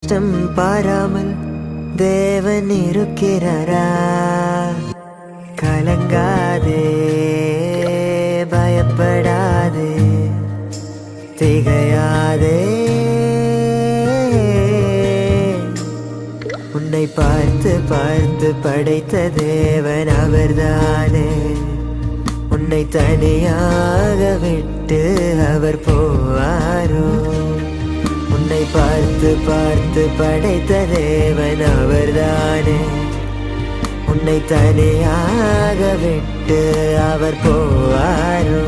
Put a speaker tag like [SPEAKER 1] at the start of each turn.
[SPEAKER 1] கஷ்டம் பாராமல் தேவன் இருக்கிறாரா? கலங்காதே, பயப்படாதே, திகையாதே. உன்னை பார்த்து பார்த்து படைத்த தேவன் அவர்தானே. உன்னை தனியாக விட்டு அவர் போவாரோ? உன்னை பார்த்து பார்த்து படைத்த தேவன் அவர்தானே. உன்னை தனியாக விட்டு அவர் போவாரோ?